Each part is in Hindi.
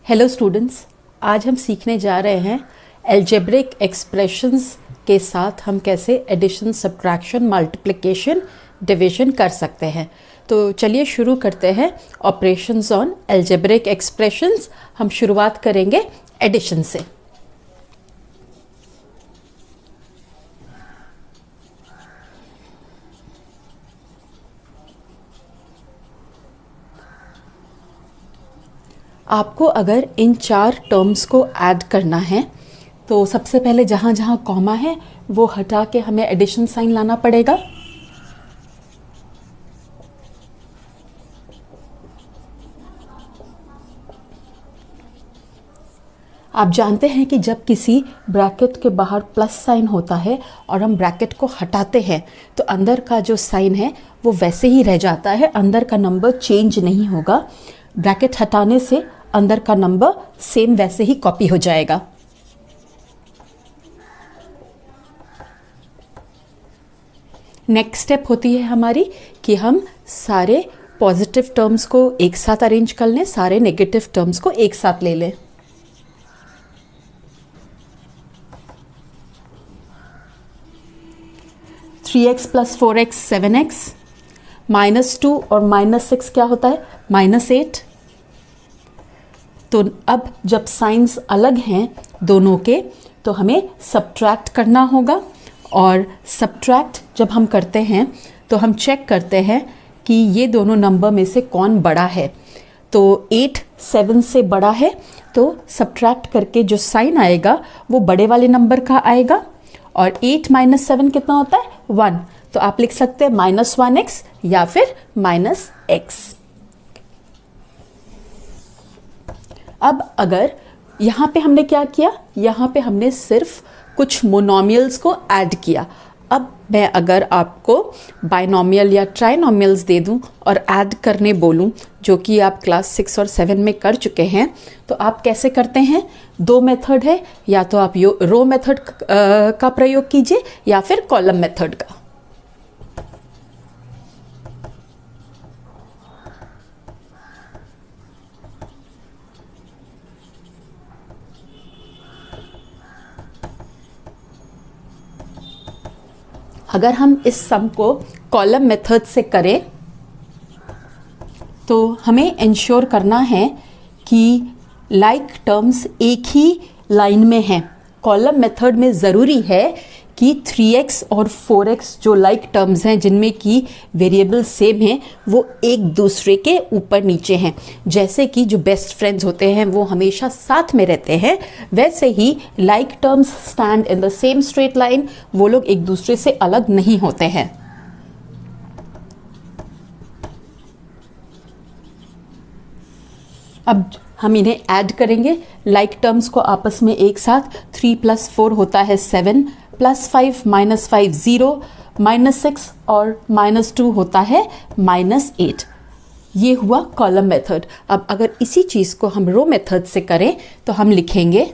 हेलो स्टूडेंट्स, आज हम सीखने जा रहे हैं अलजेब्रिक एक्सप्रेशंस के साथ हम कैसे एडिशन, सब्ट्रैक्शन, मल्टीप्लिकेशन, डिवीजन कर सकते हैं। तो चलिए शुरू करते हैं ऑपरेशंस ऑन अलजेब्रिक एक्सप्रेशंस। हम शुरुआत करेंगे एडिशन से। आपको अगर इन चार टर्म्स को ऐड करना है तो सबसे पहले जहाँ जहाँ कॉमा है वो हटा के हमें एडिशन साइन लाना पड़ेगा। आप जानते हैं कि जब किसी ब्रैकेट के बाहर प्लस साइन होता है और हम ब्रैकेट को हटाते हैं तो अंदर का जो साइन है वो वैसे ही रह जाता है, अंदर का नंबर चेंज नहीं होगा। ब्रैकेट हटाने से अंदर का नंबर सेम वैसे ही कॉपी हो जाएगा। नेक्स्ट स्टेप होती है हमारी कि हम सारे पॉजिटिव टर्म्स को एक साथ अरेंज कर लें, सारे नेगेटिव टर्म्स को एक साथ ले लें। (3x + 4x) 7x, -2 और -6 क्या होता है? -8। तो अब जब साइंस अलग हैं दोनों के तो हमें सब्ट्रैक्ट करना होगा, और सब्ट्रैक्ट जब हम करते हैं तो हम चेक करते हैं कि ये दोनों नंबर में से कौन बड़ा है। तो 8 7 से बड़ा है तो सब्ट्रैक्ट करके जो साइन आएगा वो बड़े वाले नंबर का आएगा। और 8 - 7 कितना होता है? 1। तो आप लिख सकते हैं -1x या फिर -x। अब अगर यहाँ पे हमने क्या किया, यहाँ पे हमने सिर्फ कुछ मोनोमियल्स को ऐड किया। अब मैं अगर आपको बाइनोमियल या ट्राइनोमियल्स दे दूँ और ऐड करने बोलूँ, जो कि आप क्लास 6 और 7 में कर चुके हैं, तो आप कैसे करते हैं? दो मेथड है, या तो आप रो मेथड का प्रयोग कीजिए या फिर कॉलम मेथड का। अगर हम इस सम को कॉलम मेथड से करें तो हमें इंश्योर करना है कि लाइक टर्म्स एक ही लाइन में हैं। कॉलम मेथड में ज़रूरी है कि 3x और 4x जो लाइक टर्म्स हैं, जिनमें की वेरिएबल सेम हैं, वो एक दूसरे के ऊपर नीचे हैं। जैसे कि जो बेस्ट फ्रेंड्स होते हैं वो हमेशा साथ में रहते हैं, वैसे ही like terms stand in the same straight line, वो लोग एक दूसरे से अलग नहीं होते हैं। अब हम इन्हें ऐड करेंगे, लाइक टर्म्स को आपस में एक साथ। 3 + 4 होता है 7, +5 - 5 0, -6 और -2 होता है -8। ये हुआ कॉलम मेथड। अब अगर इसी चीज़ को हम रो मेथड से करें तो हम लिखेंगे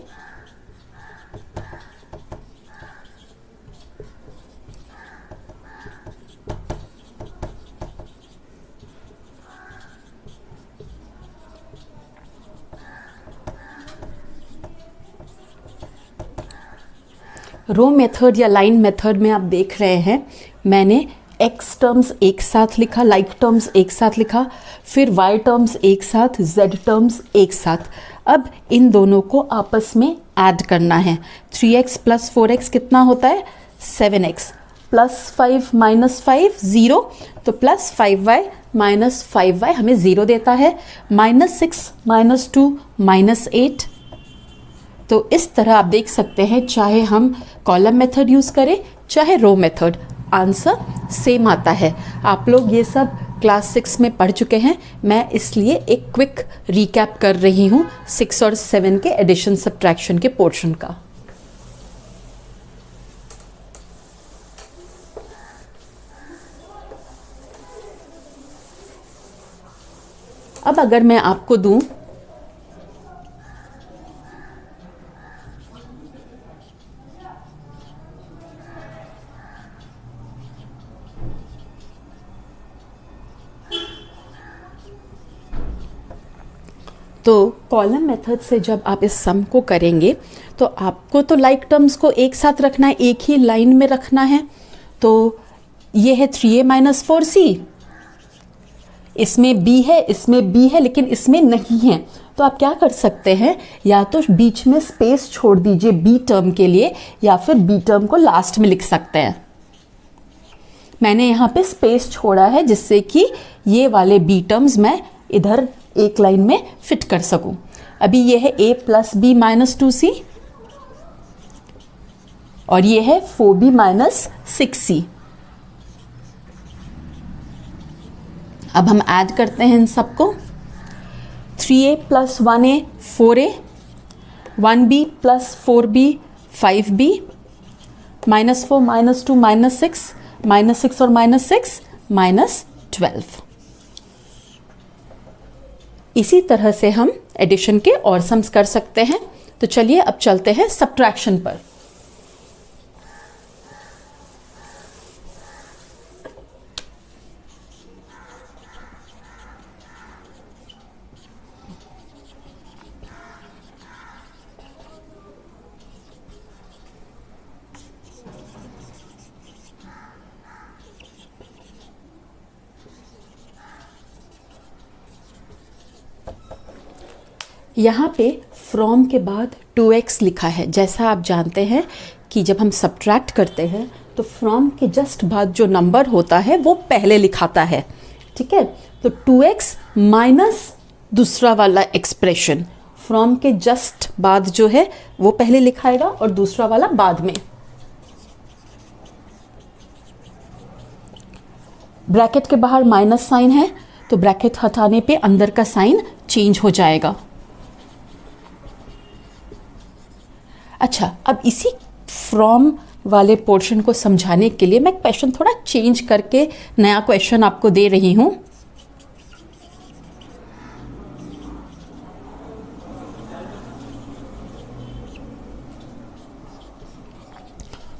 रो मेथड या लाइन मेथड में। आप देख रहे हैं मैंने x टर्म्स एक साथ लिखा, लाइक टर्म्स एक साथ लिखा, फिर y टर्म्स एक साथ, z टर्म्स एक साथ। अब इन दोनों को आपस में ऐड करना है। 3x + 4x कितना होता है? 7x, +5 - 5 0, तो +5y - 5y हमें 0 देता है। -6 - 2 -8। तो इस तरह आप देख सकते हैं, चाहे हम कॉलम मेथड यूज़ करें चाहे रो मेथड, आंसर सेम आता है। आप लोग ये सब क्लास 6 में पढ़ चुके हैं, मैं इसलिए एक क्विक रिकैप कर रही हूँ 6 और 7 के एडिशन सब्ट्रैक्शन के पोर्शन का। अब अगर मैं आपको दूं तो कॉलम मेथड से जब आप इस सम को करेंगे तो आपको तो लाइक टर्म्स को एक साथ रखना है, एक ही लाइन में रखना है। तो ये है 3a माइनस 4c, इसमें b है, इसमें b है, लेकिन इसमें नहीं है। तो आप क्या कर सकते हैं, या तो बीच में स्पेस छोड़ दीजिए b टर्म के लिए, या फिर b टर्म को लास्ट में लिख सकते हैं। मैंने यहाँ पे स्पेस छोड़ा है जिससे कि ये वाले b टर्म्स मैं इधर एक लाइन में फिट कर सकूं। अभी ये है a plus B minus 2c और ये है 4b माइनस 6c। अब हम ऐड करते हैं इन सबको। 3a plus 1a 4a, 1b plus 4b 5b, minus 4 minus 2 minus 6 और माइनस 6 माइनस 12। इसी तरह से हम एडिशन के और सम्स कर सकते हैं। तो चलिए अब चलते हैं सब्ट्रैक्शन पर। यहाँ पे फ्रॉम के बाद 2x लिखा है। जैसा आप जानते हैं कि जब हम सब्ट्रैक्ट करते हैं तो फ्रॉम के जस्ट बाद जो नंबर होता है वो पहले लिखाता है, ठीक है। तो 2x माइनस दूसरा वाला एक्सप्रेशन, फ्रॉम के जस्ट बाद जो है वो पहले लिखाएगा और दूसरा वाला बाद में। ब्रैकेट के बाहर माइनस साइन है तो ब्रैकेट हटाने पे अंदर का साइन चेंज हो जाएगा। अच्छा, अब इसी फ्रॉम वाले पोर्शन को समझाने के लिए मैं क्वेश्चन थोड़ा चेंज करके नया क्वेश्चन आपको दे रही हूं।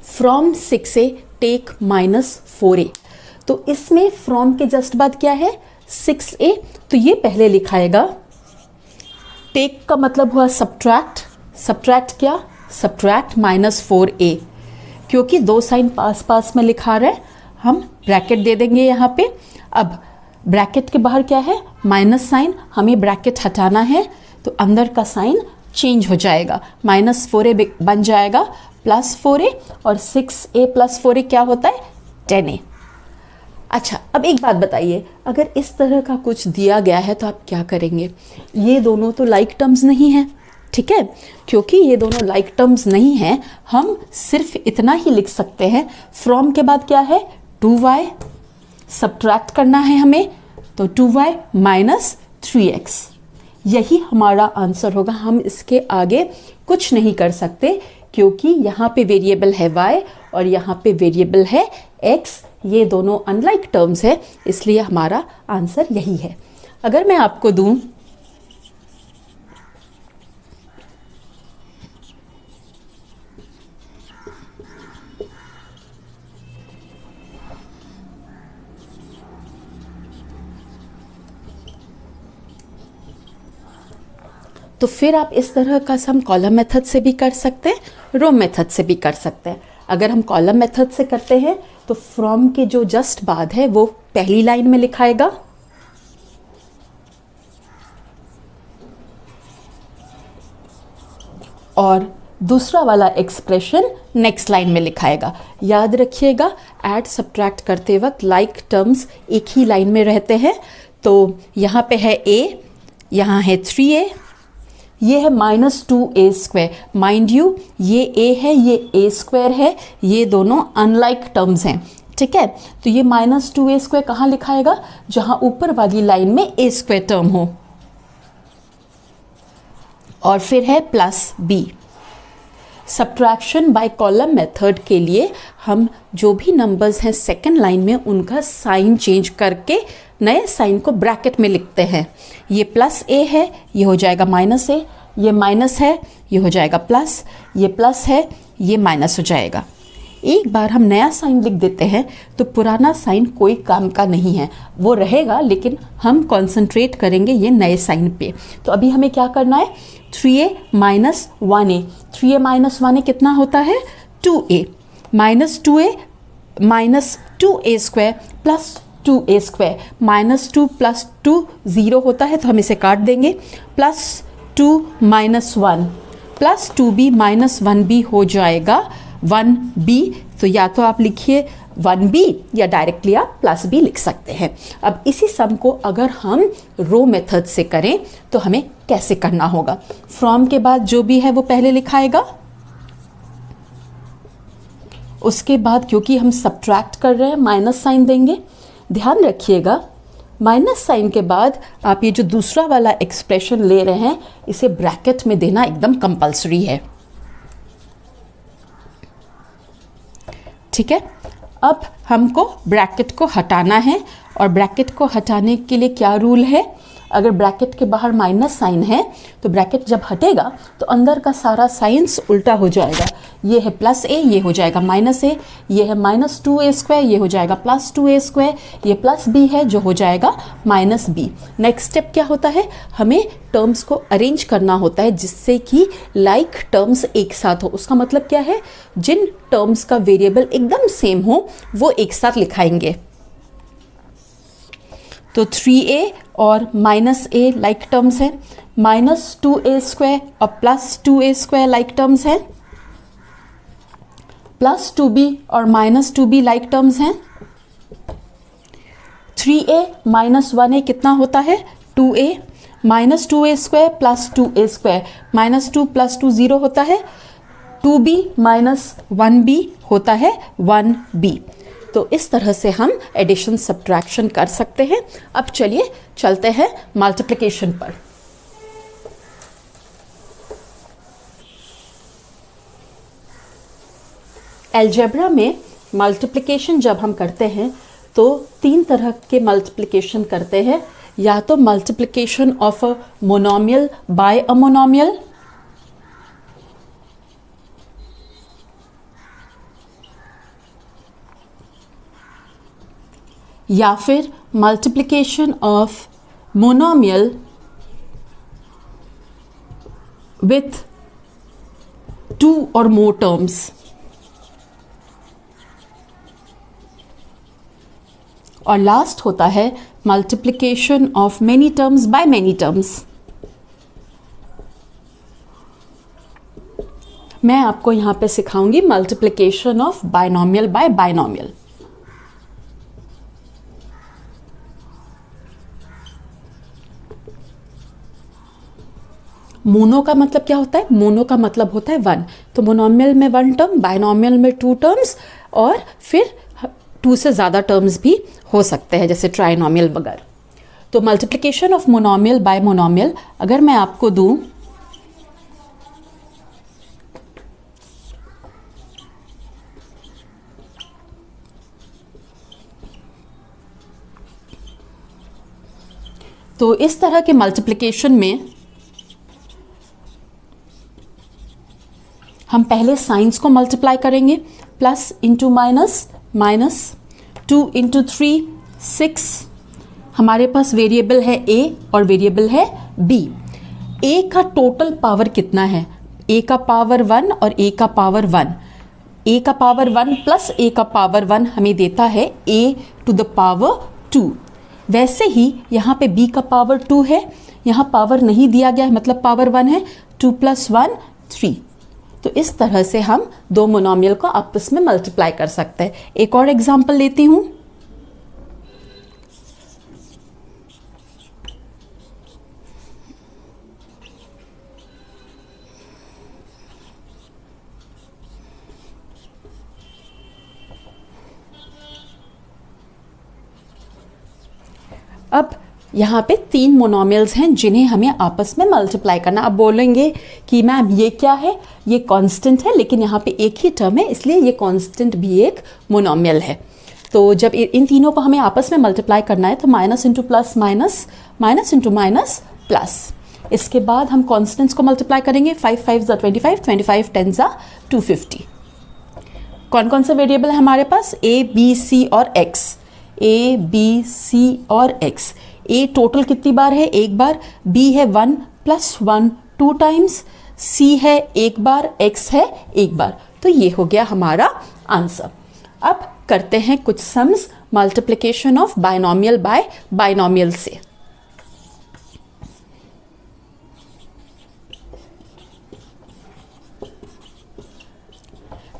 From 6a take minus 4a। तो इसमें फ्रॉम के जस्ट बाद क्या है 6a, तो ये पहले लिखाएगा। टेक का मतलब हुआ सब्ट्रैक्ट, सब्ट्रैक्ट क्या, सब्ट्रैक्ट माइनस 4a। क्योंकि दो साइन पास पास में लिखा रहा है, हम ब्रैकेट दे देंगे यहाँ पे। अब ब्रैकेट के बाहर क्या है माइनस साइन, हमें ब्रैकेट हटाना है तो अंदर का साइन चेंज हो जाएगा, माइनस 4a बन जाएगा प्लस 4a, और 6a प्लस 4a क्या होता है 10a। अच्छा, अब एक बात बताइए, अगर इस तरह का कुछ दिया गया है तो आप क्या करेंगे। ये दोनों तो लाइक टर्म्स नहीं है, ठीक है। क्योंकि ये दोनों लाइक टर्म्स नहीं हैं, हम सिर्फ इतना ही लिख सकते हैं। फ्रॉम के बाद क्या है 2y, सब्ट्रैक्ट करना है हमें, तो 2y माइनस 3x, यही हमारा आंसर होगा। हम इसके आगे कुछ नहीं कर सकते क्योंकि यहाँ पे वेरिएबल है y और यहाँ पे वेरिएबल है x। ये दोनों अनलाइक टर्म्स है, इसलिए हमारा आंसर यही है। अगर मैं आपको दूं तो फिर आप इस तरह का सम कॉलम मेथड से भी कर सकते हैं, रो मेथड से भी कर सकते हैं। अगर हम कॉलम मेथड से करते हैं तो फ्रॉम के जो जस्ट बाद है वो पहली लाइन में लिखाएगा, और दूसरा वाला एक्सप्रेशन नेक्स्ट लाइन में लिखाएगा। याद रखिएगा, ऐड सब्ट्रैक्ट करते वक्त लाइक टर्म्स एक ही लाइन में रहते हैं। तो यहाँ पे है a, यहाँ है 3a, ये है minus 2a square. Mind you ये a है, ये a स्क्वायर है, ये दोनों अनलाइक टर्म्स हैं, ठीक है। तो ये माइनस 2a स्क्वायर कहाँ लिखाएगा, जहाँ ऊपर वाली लाइन में a स्क्वायर टर्म हो, और फिर है plus b। Subtraction by column method के लिए हम जो भी नंबर्स हैं सेकंड लाइन में उनका साइन चेंज करके नए साइन को ब्रैकेट में लिखते हैं। ये प्लस a है, ये हो जाएगा माइनस a, ये माइनस है, ये हो जाएगा प्लस, ये प्लस है, ये माइनस हो जाएगा। एक बार हम नया साइन लिख देते हैं तो पुराना साइन कोई काम का नहीं है, वो रहेगा लेकिन हम कॉन्सेंट्रेट करेंगे ये नए साइन पे। तो अभी हमें क्या करना है, 3a minus 1a, 3a minus 1a कितना होता है 2a, minus 2a minus 2a square plus 2a square, minus 2 plus 2 0 होता है तो हम इसे काट देंगे, plus 2 minus 1 plus 2b minus 1b हो जाएगा 1b। तो या तो आप लिखिए 1b या डायरेक्टली आप प्लस b लिख सकते हैं। अब इसी सम को अगर हम रो मेथड से करें तो हमें कैसे करना होगा, फ्रॉम के बाद जो भी है वो पहले लिखाएगा, उसके बाद क्योंकि हम सब्ट्रैक्ट कर रहे हैं माइनस साइन देंगे। ध्यान रखिएगा माइनस साइन के बाद आप ये जो दूसरा वाला एक्सप्रेशन ले रहे हैं इसे ब्रैकेट में देना एकदम कंपल्सरी है, ठीक है। अब हमको ब्रैकेट को हटाना है और ब्रैकेट को हटाने के लिए क्या रूल है, अगर ब्रैकेट के बाहर माइनस साइन है तो ब्रैकेट जब हटेगा तो अंदर का सारा साइंस उल्टा हो जाएगा, ये है प्लस ए ये हो जाएगा माइनस ए, ये है माइनस 2a स्क्वायर ये हो जाएगा प्लस 2a स्क्वायर, ये प्लस b है जो हो जाएगा माइनस b। नेक्स्ट स्टेप क्या होता है, हमें टर्म्स को अरेंज करना होता है जिससे कि लाइक टर्म्स एक साथ हो। उसका मतलब क्या है, जिन टर्म्स का वेरिएबल एकदम सेम हो वो एक साथ लिखाएंगे। तो 3a और माइनस a लाइक टर्म्स हैं, माइनस 2a स्क्वायर और plus 2a square like terms हैं, प्लस 2b और माइनस 2b लाइक टर्म्स हैं। 3a माइनस 1a कितना होता है 2a, minus 2a square plus 2a square, minus 2 plus 2 0 होता है, 2b माइनस 1b होता है 1b। तो इस तरह से हम एडिशन सब्ट्रैक्शन कर सकते हैं। अब चलिए चलते हैं मल्टीप्लिकेशन पर। अलजेब्रा में मल्टीप्लिकेशन जब हम करते हैं तो 3 तरह के मल्टीप्लिकेशन करते हैं, या तो multiplication of a monomial by a monomial, या फिर मल्टीप्लिकेशन ऑफ मोनोमियल विथ 2 और मोर टर्म्स, और लास्ट होता है multiplication of many terms by many terms. मैं आपको यहां पे सिखाऊंगी multiplication of binomial by binomial. Mono का मतलब क्या होता है, मोनो का मतलब होता है 1, तो मोनोमियल में 1 टर्म, बायनोमियल में 2 टर्म्स, और फिर 2 से ज़्यादा टर्म्स भी हो सकते हैं जैसे ट्राइनोमियल वगैरह। तो multiplication of monomial by monomial अगर मैं आपको दूं तो इस तरह के मल्टीप्लिकेशन में हम पहले साइंस को मल्टीप्लाई करेंगे, plus into minus, minus 2 into 3 6, हमारे पास वेरिएबल है a और वेरिएबल है b। a का टोटल पावर कितना है, a का पावर 1 और a का पावर 1, a का पावर 1 प्लस a का पावर 1 हमें देता है a टू द पावर 2। वैसे ही यहाँ पे b का पावर 2 है, यहाँ पावर नहीं दिया गया है मतलब पावर 1 है, 2 प्लस 1 3। तो इस तरह से हम 2 मोनोमियल को आपस में मल्टीप्लाई कर सकते हैं। एक और एग्जांपल लेती हूं, अब यहाँ पे 3 मोनोमियल्स हैं जिन्हें हमें आपस में मल्टीप्लाई करना। अब बोलेंगे कि मैम ये क्या है, ये कांस्टेंट है लेकिन यहाँ पे एक ही टर्म है इसलिए ये कांस्टेंट भी एक मोनोमियल है। तो जब इन तीनों को हमें आपस में मल्टीप्लाई करना है तो minus into plus minus, minus into minus plus. इसके बाद हम कॉन्स्टेंट्स को मल्टीप्लाई करेंगे, 5 5 ज़ा 25, 25 10 ज़ा 250। कौन कौन से वेरिएबल है हमारे पास? ए, बी, सी और एक्स। ए, बी, सी और एक्स। ए टोटल कितनी बार है? एक बार। बी है 1 + 1 2 टाइम्स। सी है एक बार, एक्स है एक बार। तो ये हो गया हमारा आंसर। अब करते हैं कुछ sums multiplication of binomial by binomial से।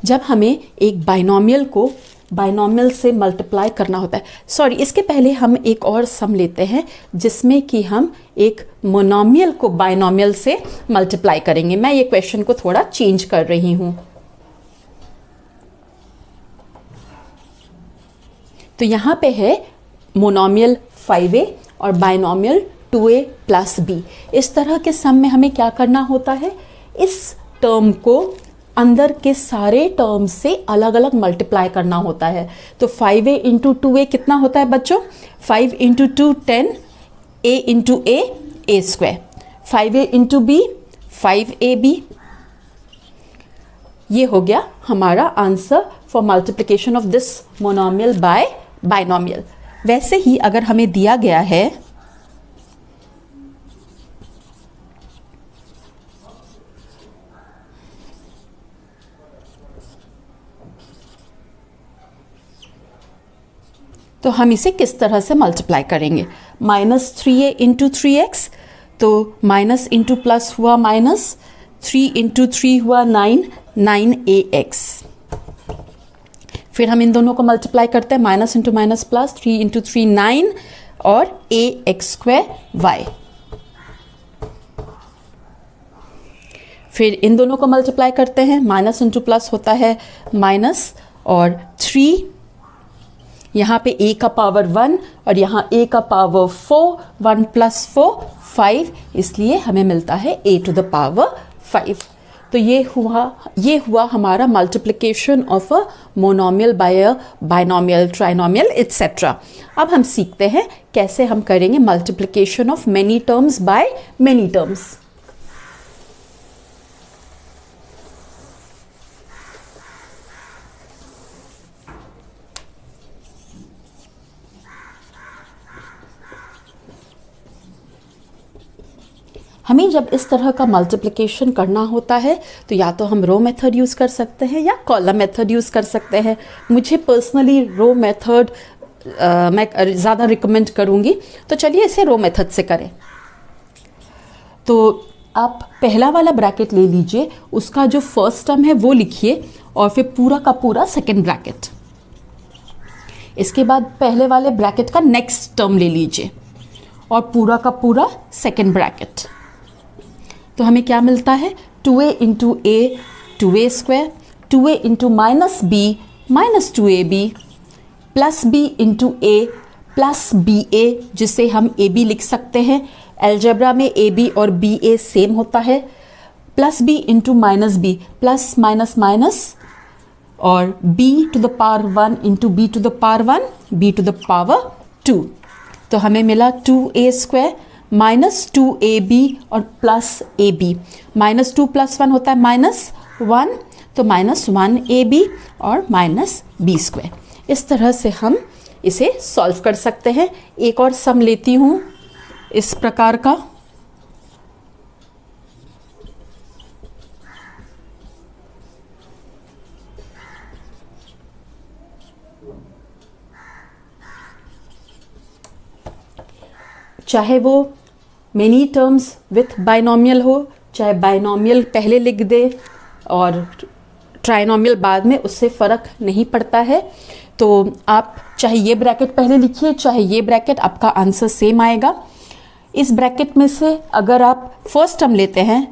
जब हमें एक बायनॉमियल को बायनॉमियल से मल्टीप्लाई करना होता है, सॉरी इसके पहले हम एक और सम लेते हैं जिसमें कि हम एक मोनोमियल को बायनॉमियल से मल्टीप्लाई करेंगे। मैं ये क्वेश्चन को थोड़ा चेंज कर रही हूं। तो यहां पे है मोनोमियल 5a और बायनॉमियल 2a + b। इस तरह के सम में हमें क्या करना होता है? इस टर्म को अंदर के सारे टर्म से अलग अलग मल्टीप्लाई करना होता है। तो 5a × 2a कितना होता है बच्चों? 5 × 2 10, a × a square, 5a × b 5ab। ये हो गया हमारा answer for multiplication of this monomial by binomial. वैसे ही अगर हमें दिया गया है तो हम इसे किस तरह से मल्टीप्लाई करेंगे? -3a × 3x, तो माइनस इंटू प्लस हुआ माइनस, 3 × 3 हुआ 9, 9ax। फिर हम इन दोनों को मल्टीप्लाई करते हैं, माइनस इंटू माइनस प्लस, 3 × 3 9 और ax² y। फिर इन दोनों को मल्टीप्लाई करते हैं, माइनस इंटू प्लस होता है माइनस और 3, यहाँ पे a का पावर 1 और यहाँ a का पावर 4, 1 + 4 5, इसलिए हमें मिलता है a to the power 5। तो ये हुआ हमारा multiplication of a monomial by a binomial, trinomial etcetera. अब हम सीखते हैं कैसे हम करेंगे multiplication of many terms by many terms. हमें जब इस तरह का मल्टीप्लिकेशन करना होता है तो या तो हम रो मेथड यूज़ कर सकते हैं या कॉलम मेथड यूज़ कर सकते हैं। मुझे पर्सनली रो मेथड मैं ज़्यादा रिकमेंड करूँगी, तो चलिए इसे रो मेथड से करें। तो आप पहला वाला ब्रैकेट ले लीजिए, उसका जो फर्स्ट टर्म है वो लिखिए और फिर पूरा का पूरा सेकेंड ब्रैकेट। इसके बाद पहले वाले ब्रैकेट का नेक्स्ट टर्म ले लीजिए और पूरा का पूरा सेकेंड ब्रैकेट। तो हमें क्या मिलता है? 2a × a 2a², 2a × -b -2ab, plus b × a plus ba, जिसे हम ab लिख सकते हैं। अलजेब्रा में ab और ba सेम होता है। Plus b × -b, plus minus minus, और b to the power 1 × b to the power 1, b to the power 2। तो हमें मिला 2a² -2ab और प्लस ab। -2 + 1 होता है -1, तो -1ab और -b²। इस तरह से हम इसे सॉल्व कर सकते हैं। एक और सम लेती हूँ इस प्रकार का। चाहे वो मेनी टर्म्स विथ बायनॉमियल हो, चाहे बायनॉमियल पहले लिख दे और ट्राइनोमियल बाद में, उससे फ़र्क नहीं पड़ता है। तो आप चाहे ये ब्रैकेट पहले लिखिए चाहे ये ब्रैकेट, आपका आंसर सेम आएगा। इस ब्रैकेट में से अगर आप फर्स्ट टर्म लेते हैं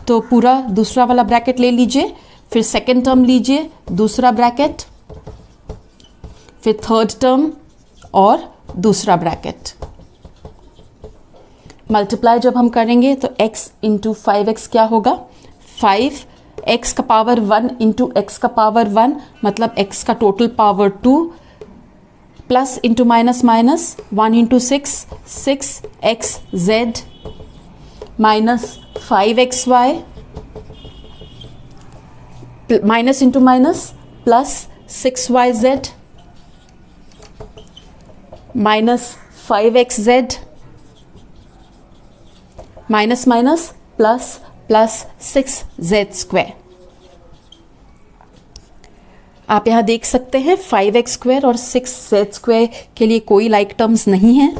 तो पूरा दूसरा वाला ब्रैकेट ले लीजिए, फिर सेकेंड टर्म लीजिए दूसरा ब्रैकेट, फिर थर्ड टर्म और दूसरा ब्रैकेट। मल्टीप्लाई जब हम करेंगे तो x × 5x क्या होगा? 5x का पावर 1 × x का पावर 1, मतलब x का total power 2, plus into minus minus 1 × 6 6xz minus 5xy, minus into minus plus 6yz minus 5xz minus minus plus plus 6z²। आप यहाँ देख सकते हैं 5x² और 6z² के लिए कोई लाइक टर्म्स नहीं है।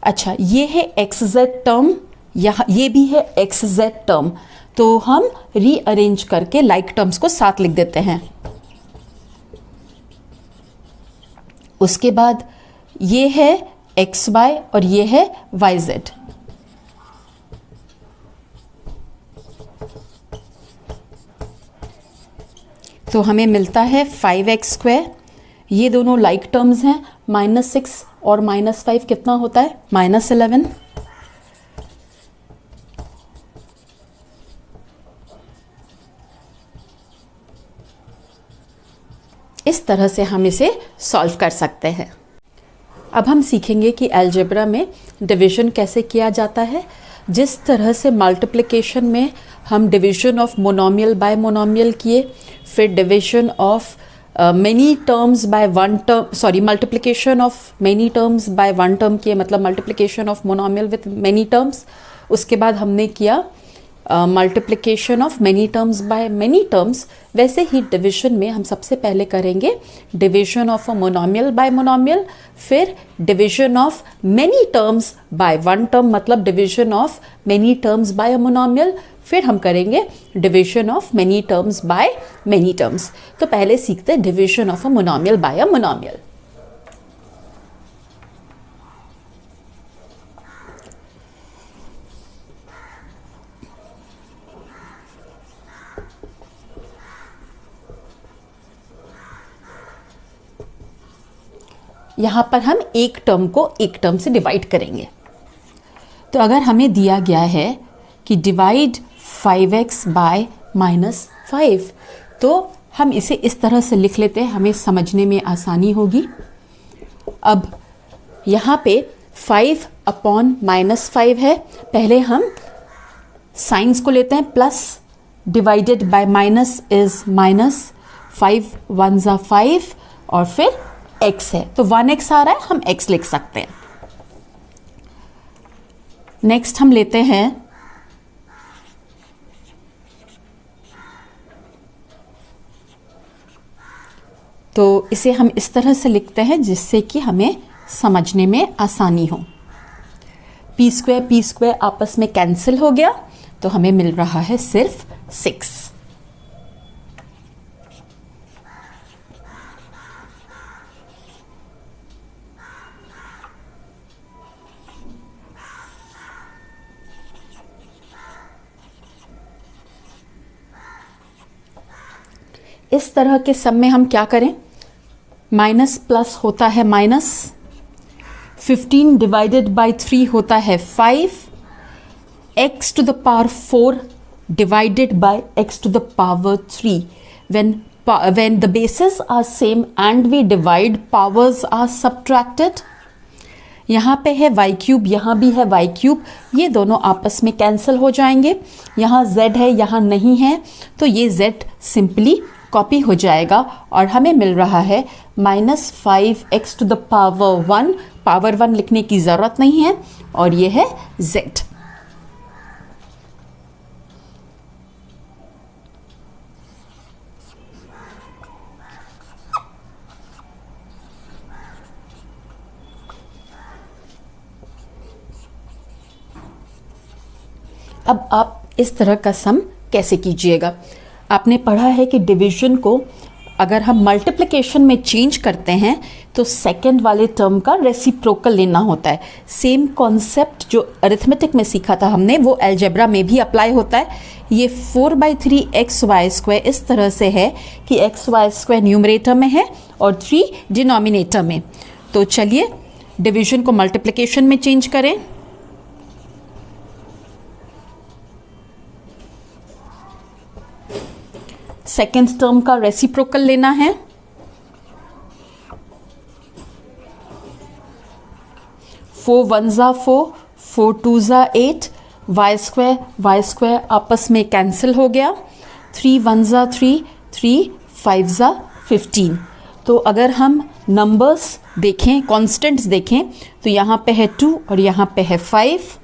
अच्छा, ये है xz टर्म, यहाँ ये भी है xz टर्म, तो हम रीअरेंज करके लाइक टर्म्स को साथ लिख देते हैं। उसके बाद ये है xy और ये है yz। तो हमें मिलता है 5x², ये दोनों लाइक टर्म्स हैं। -6 और -5 कितना होता है? -11। इस तरह से हम इसे सॉल्व कर सकते हैं। अब हम सीखेंगे कि अलजेब्रा में डिवीजन कैसे किया जाता है। जिस तरह से मल्टीप्लिकेशन में हम division of monomial by monomial किए, फिर division of many terms by one term, sorry multiplication of many terms by one term किए, मतलब multiplication of monomial with many terms. उसके बाद हमने किया multiplication of many terms by many terms. वैसे ही डिवीजन में हम सबसे पहले करेंगे division of a monomial by monomial, फिर division of many terms by one term, मतलब division of many terms by a monomial, फिर हम करेंगे division of many terms by many terms. तो पहले सीखते हैं division of a monomial by a monomial. यहाँ पर हम एक टर्म को एक टर्म से डिवाइड करेंगे। तो अगर हमें दिया गया है कि डिवाइड 5x बाय -5, तो हम इसे इस तरह से लिख लेते हैं, हमें समझने में आसानी होगी। अब यहाँ पे 5 अपॉन -5 है, पहले हम साइंस को लेते हैं, plus divided by minus is minus, 5 1 ज़ा 5 और फिर x है, तो 1x आ रहा है, हम x लिख सकते हैं। नेक्स्ट हम लेते हैं तो इसे हम इस तरह से लिखते हैं जिससे कि हमें समझने में आसानी हो। p² आपस में कैंसिल हो गया, तो हमें मिल रहा है सिर्फ 6। इस तरह के सम में हम क्या करें, माइनस प्लस होता है माइनस, 15 डिवाइडेड बाय 3 होता है 5, x to the power 4 divided by x to the power 3. When the bases are same and we divide, powers are subtracted. यहाँ पे है y³, यहाँ भी है y³, ये दोनों आपस में कैंसिल हो जाएंगे। यहाँ z है, यहाँ नहीं है, तो ये z सिंपली कॉपी हो जाएगा और हमें मिल रहा है -5x to the power 1, power 1 लिखने की ज़रूरत नहीं है, और ये है z। अब आप इस तरह का सम कैसे कीजिएगा। आपने पढ़ा है कि डिवीजन को अगर हम मल्टीप्लिकेशन में चेंज करते हैं तो सेकंड वाले टर्म का रेसिप्रोकल लेना होता है। सेम कॉन्सेप्ट जो अरिथमेटिक में सीखा था हमने, वो अलजेब्रा में भी अप्लाई होता है। ये 4/3xy² इस तरह से है कि xy² न्यूमरेटर में है और 3 डिनोमिनेटर में। तो चलिए डिवीजन को मल्टीप्लिकेशन में चेंज करें। सेकेंड टर्म का रेसिप्रोकल लेना है। 4 1 ज़ा 4, 4 2 ज़ा 8, y² आपस में कैंसिल हो गया। 3 1 ज़ा 3, 3 5 ज़ा 15। तो अगर हम नंबर्स देखें, कॉन्स्टेंट्स देखें, तो यहाँ पे है 2 और यहाँ पे है 5।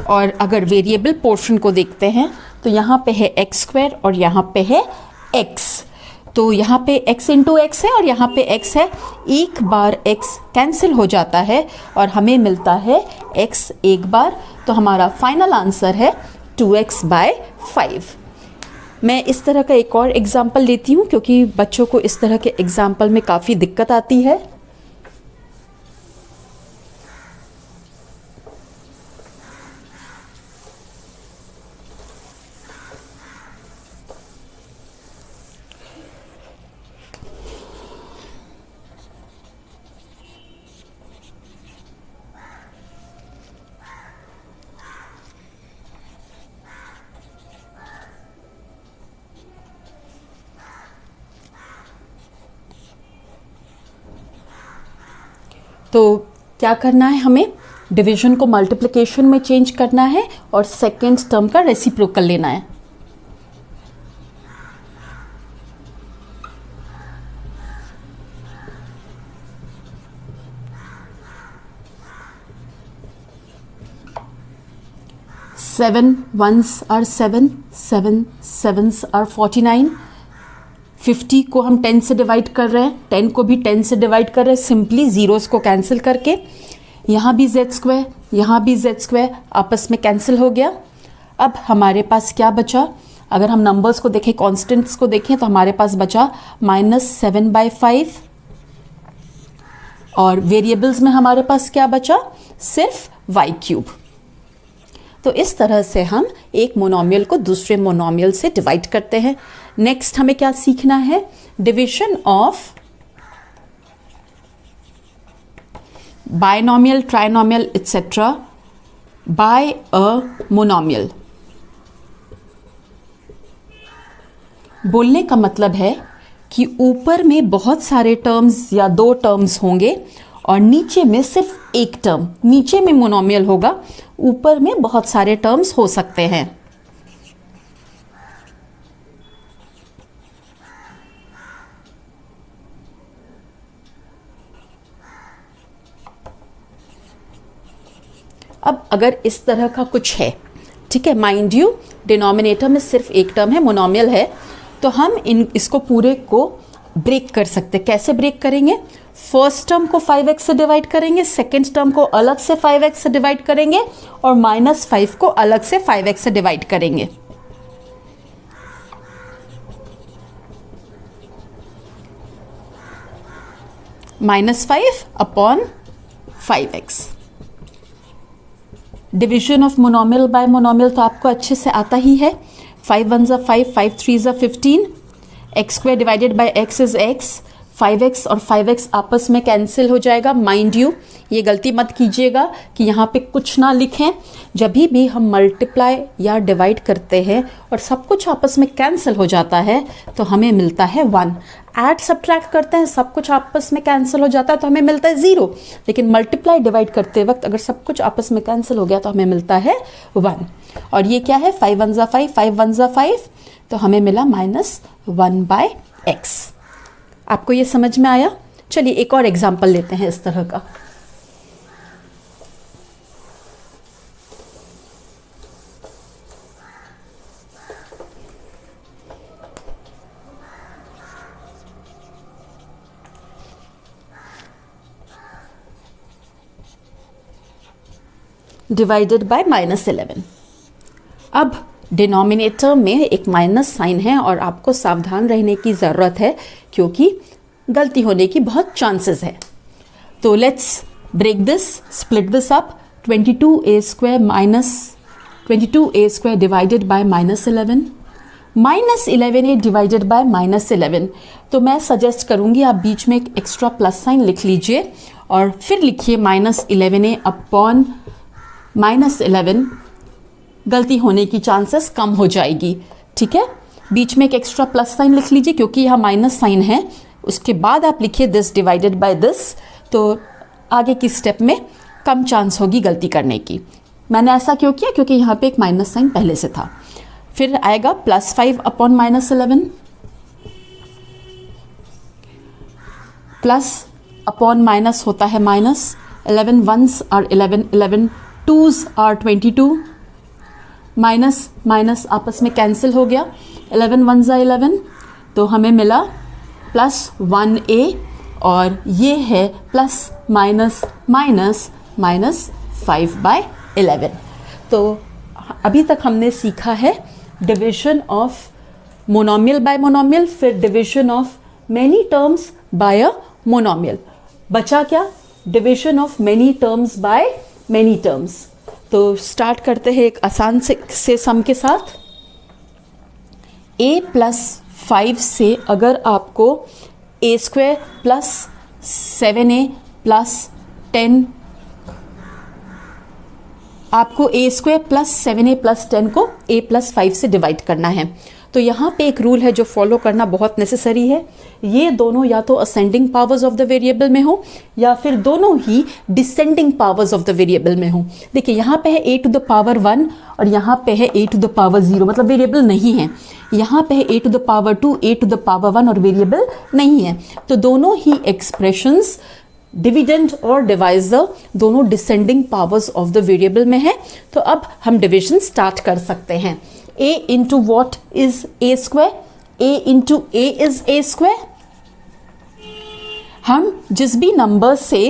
और अगर वेरिएबल पोर्शन को देखते हैं तो यहाँ पे है x² और यहाँ पे है x। तो यहाँ पे x इंटू एक्स है और यहाँ पे x है। एक बार x कैंसिल हो जाता है और हमें मिलता है x एक बार। तो हमारा फाइनल आंसर है 2x/5। मैं इस तरह का एक और एग्जाम्पल लेती हूँ क्योंकि बच्चों को इस तरह के एग्जाम्पल में काफ़ी दिक्कत आती है। तो क्या करना है, हमें डिवीजन को मल्टीप्लिकेशन में चेंज करना है और सेकेंड टर्म का रेसिप्रोकल लेना है। Seven ones are 7, 7 sevens are 49। 50 को हम 10 से डिवाइड कर रहे हैं, 10 को भी 10 से डिवाइड कर रहे हैं, सिंपली जीरोस को कैंसिल करके। यहाँ भी z², यहाँ भी z² आपस में कैंसिल हो गया। अब हमारे पास क्या बचा? अगर हम नंबर्स को देखें, कॉन्स्टेंट्स को देखें, तो हमारे पास बचा -7/5। और वेरिएबल्स में हमारे पास क्या बचा? सिर्फ y³। तो इस तरह से हम एक मोनोमियल को दूसरे मोनोमियल से डिवाइड करते हैं। नेक्स्ट हमें क्या सीखना है? Division of binomial, trinomial etcetera by a monomial. बोलने का मतलब है कि ऊपर में बहुत सारे टर्म्स या 2 टर्म्स होंगे और नीचे में सिर्फ एक टर्म। नीचे में मोनोमियल होगा, ऊपर में बहुत सारे टर्म्स हो सकते हैं। अब अगर इस तरह का कुछ है, ठीक है, माइंड यू डिनोमिनेटर में सिर्फ एक टर्म है, मोनोमियल है, तो हम इसको पूरे को ब्रेक कर सकते हैं। कैसे ब्रेक करेंगे? फर्स्ट टर्म को 5x से डिवाइड करेंगे, सेकेंड टर्म को अलग से 5x से डिवाइड करेंगे और -5 को अलग से 5x से डिवाइड करेंगे। -5/5x। Division of monomial by monomial तो आपको अच्छे से आता ही है। 5 1 5, 5 3 15। x² divided by x is x। 5x और 5x आपस में कैंसिल हो जाएगा। माइंड यू ये गलती मत कीजिएगा कि यहाँ पे कुछ ना लिखें। जब भी हम मल्टीप्लाई या डिवाइड करते हैं और सब कुछ आपस में कैंसिल हो जाता है तो हमें मिलता है 1। ऐड सब्ट्रैक्ट करते हैं, सब कुछ आपस में कैंसिल हो जाता है तो हमें मिलता है 0। लेकिन मल्टीप्लाई डिवाइड करते वक्त अगर सब कुछ आपस में कैंसिल हो गया तो हमें मिलता है 1। और ये क्या है? 5 1 5, 5 1 5, तो हमें मिला -1/x। आपको ये समझ में आया? चलिए एक और एग्जाम्पल लेते हैं इस तरह का। Divided by -11। अब डिनोमिनेटर में एक माइनस साइन है और आपको सावधान रहने की ज़रूरत है क्योंकि गलती होने की बहुत चांसेस है। तो let's break this, split this up. 22a² divided by -11। -11a divided by -11। तो मैं सजेस्ट करूँगी आप बीच में एक एक्स्ट्रा प्लस साइन लिख लीजिए और फिर लिखिए -11a अपॉन -11। गलती होने की चांसेस कम हो जाएगी, ठीक है। बीच में एक एक्स्ट्रा प्लस साइन लिख लीजिए क्योंकि यहाँ माइनस साइन है। उसके बाद आप लिखिए दिस डिवाइडेड बाय दिस, तो आगे की स्टेप में कम चांस होगी गलती करने की। मैंने ऐसा क्यों किया? क्योंकि यहाँ पे एक माइनस साइन पहले से था। फिर आएगा +5 अपॉन -11, प्लस अपॉन माइनस होता है minus, 11 ones are 11, 11 twos are 22, minus minus आपस में कैंसिल हो गया, 11 वन ज़ा 11, तो हमें मिला +1a, और ये है प्लस माइनस माइनस माइनस 5/11। तो अभी तक हमने सीखा है division of monomial by monomial, फिर division of many terms by a monomial. बचा क्या? Division of many terms by many terms. तो स्टार्ट करते हैं एक आसान से सम के साथ। a + 5 से अगर आपको a² + 7a + 10, आपको a² + 7a + 10 को a + 5 से डिवाइड करना है, तो यहाँ पे एक रूल है जो फॉलो करना बहुत नेसेसरी है। ये दोनों या तो ascending powers of the variable में हो या फिर दोनों ही descending powers of the variable में हो। देखिए यहाँ पे है a⁻1 और यहाँ पे है a⁻0, मतलब वेरिएबल नहीं है। यहाँ पे है a⁻2, a⁻1 और वेरिएबल नहीं है। तो दोनों ही एक्सप्रेशंस, डिविडेंड और डिवाइजर, दोनों descending powers of the variable में है। तो अब हम डिविजन स्टार्ट कर सकते हैं। a into what is a²? a into a is a²। हम जिस भी नंबर से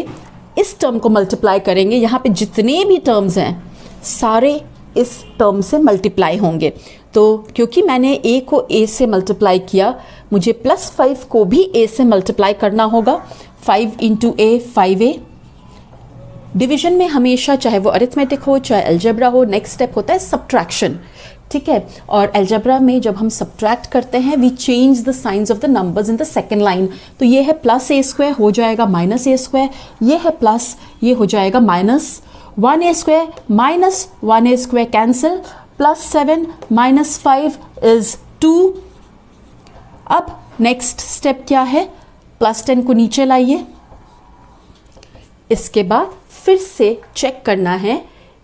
इस टर्म को मल्टीप्लाई करेंगे, यहाँ पे जितने भी टर्म्स हैं सारे इस टर्म से मल्टीप्लाई होंगे। तो क्योंकि मैंने a को a से मल्टीप्लाई किया, मुझे +5 को भी a से मल्टीप्लाई करना होगा। 5 into a 5a। डिवीजन में हमेशा, चाहे वो अरिथमेटिक हो चाहे अलजेब्रा हो, नेक्स्ट स्टेप होता है सब्ट्रैक्शन, ठीक है। और अलजेब्रा में जब हम सब्ट्रैक्ट करते हैं, we change the signs of the numbers in the second line. तो ये है +a² हो जाएगा -a², ये है प्लस, ये हो जाएगा -1a² -1a² कैंसिल, +7 -5 इज 2। अब नेक्स्ट स्टेप क्या है? +10 को नीचे लाइए। इसके बाद फिर से चेक करना है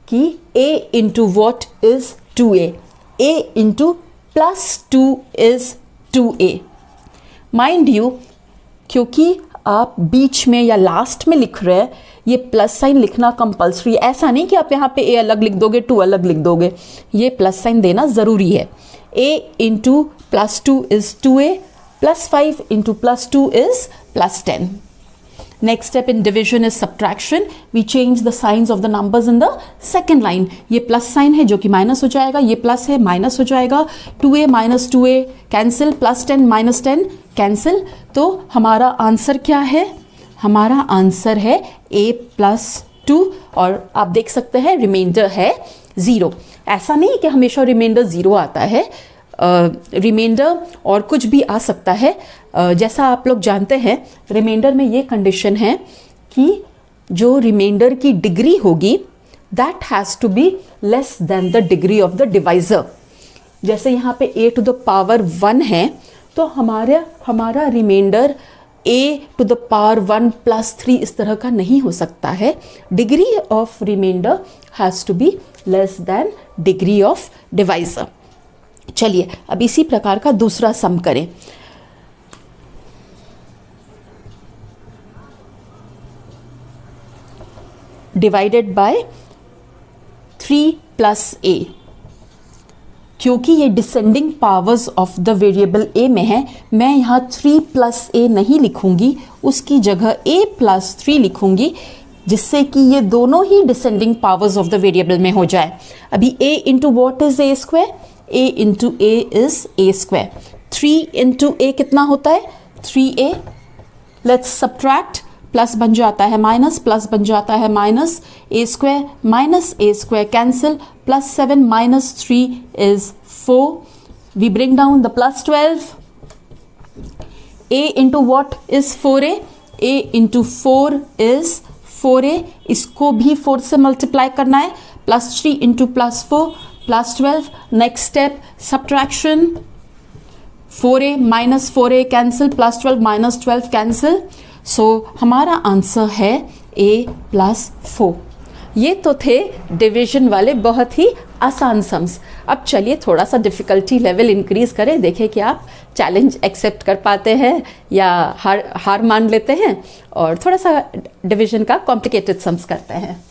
कि a into what is 2a? a into +2 is 2a। Mind you, क्योंकि आप बीच में या लास्ट में लिख रहे हैं, ये प्लस साइन लिखना कंपल्सरी। ऐसा नहीं कि आप यहाँ पे a अलग लिख दोगे, 2 अलग लिख दोगे, ये प्लस साइन देना ज़रूरी है। a into +2 is 2a, +5 into +2 is +10। Next step in division is subtraction. We change the signs of the numbers in the second line. ये प्लस साइन है जो कि माइनस हो जाएगा, ये प्लस है माइनस हो जाएगा। 2a - 2a cancel, +10 - 10 cancel. तो हमारा आंसर क्या है? हमारा आंसर है a + 2, और आप देख सकते हैं रिमाइंडर है 0। ऐसा नहीं कि हमेशा रिमाइंडर 0 आता है, रिमाइंडर और कुछ भी आ सकता है। जैसा आप लोग जानते हैं, रिमाइंडर में ये कंडीशन है कि जो रिमाइंडर की डिग्री होगी that has to be less than the degree of the divisor. जैसे यहाँ पे a⁻1 है, तो हमारा रिमाइंडर a⁻1 + 3 इस तरह का नहीं हो सकता है। Degree of remainder has to be less than degree of divisor. चलिए अब इसी प्रकार का दूसरा सम करें। Divided by 3 + a। क्योंकि ये descending powers of the variable a में है, मैं यहाँ 3 + a नहीं लिखूंगी, उसकी जगह a + 3 लिखूंगी, जिससे कि ये दोनों ही descending powers of the variable में हो जाए। अभी a into what is a²? a into a is a²। 3 into a कितना होता है? 3a। लेट्स सब्ट्रैक्ट, प्लस बन जाता है माइनस, प्लस बन जाता है minus, a² - a² cancel, +7 - 3 is 4। We bring down the +12। a into what is 4a? a into 4 is 4a। इसको भी 4 से मल्टीप्लाई करना है। +3 into +4 +12। Next step subtraction, 4a - 4a cancel, +12 - 12 cancel. So हमारा आंसर है a + 4। ये तो थे डिवीजन वाले बहुत ही आसान सम्स। अब चलिए थोड़ा सा डिफ़िकल्टी लेवल इंक्रीज करें, देखें कि आप चैलेंज एक्सेप्ट कर पाते हैं या हार मान लेते हैं और थोड़ा सा डिवीजन का कॉम्प्लिकेटेड सम्स करते हैं।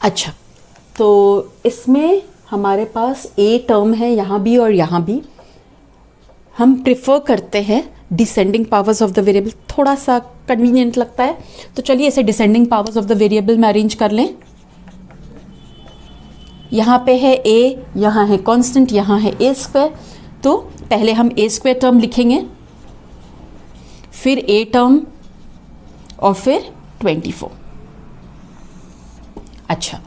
अच्छा, तो इसमें हमारे पास ए टर्म है यहाँ भी और यहाँ भी। हम प्रिफर करते हैं descending powers of the variable, थोड़ा सा कन्वीनियंट लगता है, तो चलिए इसे descending powers of the variable में अरेंज कर लें। यहाँ पे है ए, यहाँ है कांस्टेंट, यहाँ है ए स्क्वायर, तो पहले हम ए स्क्वायर टर्म लिखेंगे, फिर ए टर्म और फिर 24। अच्छा,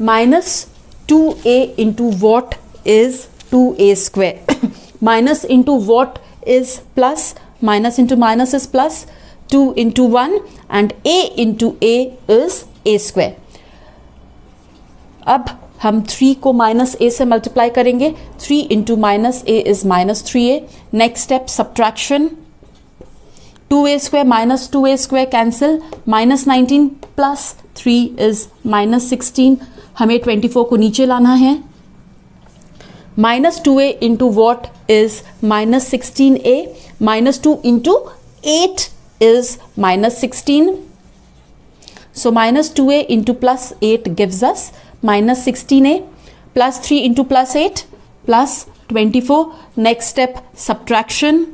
-2a into what is 2a square, minus into what is plus, minus into minus is plus, 2 into 1 and a into a is a square. अब हम 3 को माइनस a से मल्टीप्लाई करेंगे, 3 into minus a is -3a। Next step subtraction, 2a square minus 2a square cancel, -19 plus 3 is -16। हमें 24 को नीचे लाना है। -2a into what is -16a, -2 into 8 is -16। So -2a into +8 gives us -16a, +3 into +8 +24. Next step subtraction,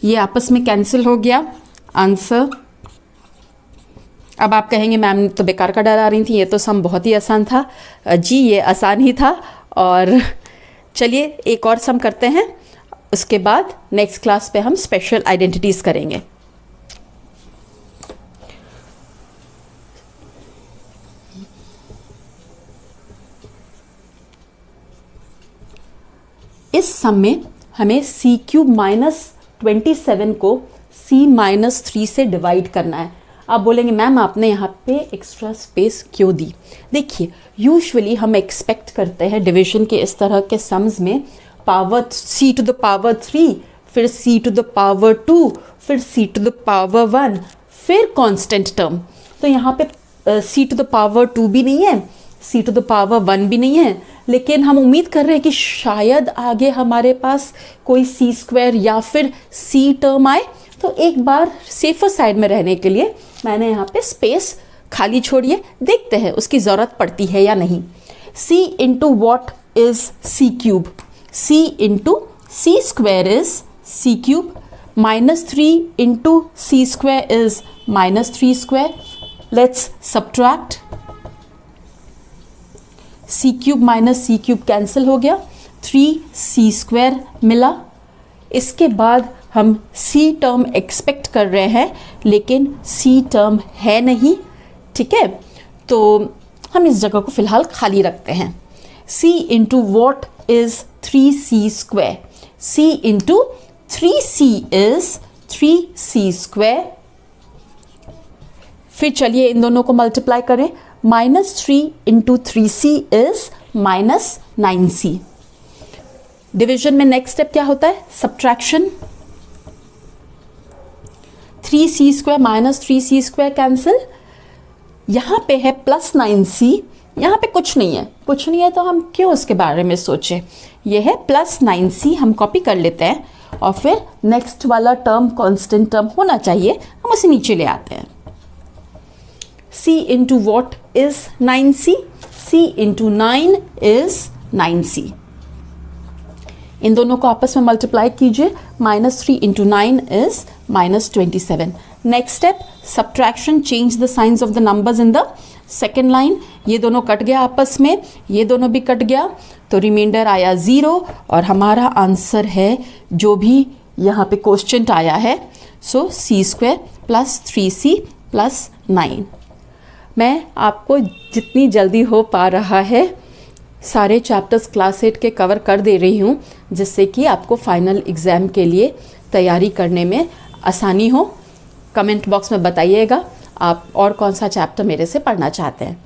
ये आपस में कैंसिल हो गया आंसर। अब आप कहेंगे मैम तो बेकार का डरा रही थी, ये तो सम बहुत ही आसान था। जी ये आसान ही था। और चलिए एक और सम करते हैं, उसके बाद नेक्स्ट क्लास पे हम स्पेशल आइडेंटिटीज करेंगे। इस सम में हमें c³ -27 को c-3 से डिवाइड करना है। आप बोलेंगे मैम आपने यहाँ पे एक्स्ट्रा स्पेस क्यों दी? देखिए यूजुअली हम एक्सपेक्ट करते हैं डिवीजन के इस तरह के सम्स में पावर c⁻3, फिर c⁻2, फिर c⁻1, फिर कांस्टेंट टर्म। तो यहाँ पे c⁻2 भी नहीं है, c⁻1 भी नहीं है, लेकिन हम उम्मीद कर रहे हैं कि शायद आगे हमारे पास कोई c² या फिर c टर्म आए। तो एक बार सेफर साइड में रहने के लिए मैंने यहाँ पे स्पेस खाली छोड़िए, देखते हैं उसकी ज़रूरत पड़ती है या नहीं। c into what is c³, c into c² is c³, -3 into c² is -3²। Let's subtract, c³ minus c³ cancel हो गया, 3c² मिला। इसके बाद हम c टर्म एक्सपेक्ट कर रहे हैं, लेकिन c टर्म है नहीं, ठीक है, तो हम इस जगह को फिलहाल खाली रखते हैं। c into what is 3c², c into 3c is 3c²। फिर चलिए इन दोनों को मल्टीप्लाई करें, -3 into 3c is -9c। Division में नेक्स्ट स्टेप क्या होता है? Subtraction, 3c² minus 3c² cancel. यहाँ पे है +9c, यहाँ पे कुछ नहीं है, कुछ नहीं है तो हम क्यों उसके बारे में सोचें। ये है +9c, हम कॉपी कर लेते हैं और फिर नेक्स्ट वाला टर्म कांस्टेंट टर्म होना चाहिए, हम उसे नीचे ले आते हैं। c into what is 9c, c into 9 is 9c। इन दोनों को आपस में मल्टीप्लाई कीजिए, -3 into 9 is -27। Next step subtraction, change the signs of the numbers in the second line. ये दोनों कट गया आपस में, ये दोनों भी कट गया, तो रिमाइंडर आया 0 और हमारा आंसर है जो भी यहाँ पे क्वेश्चन आया है, सो c² + 3c + 9। मैं आपको जितनी जल्दी हो पा रहा है सारे चैप्टर्स क्लास 8 के कवर कर दे रही हूँ, जिससे कि आपको फाइनल एग्ज़ाम के लिए तैयारी करने में आसानी हो। कमेंट बॉक्स में बताइएगा आप और कौन सा चैप्टर मेरे से पढ़ना चाहते हैं।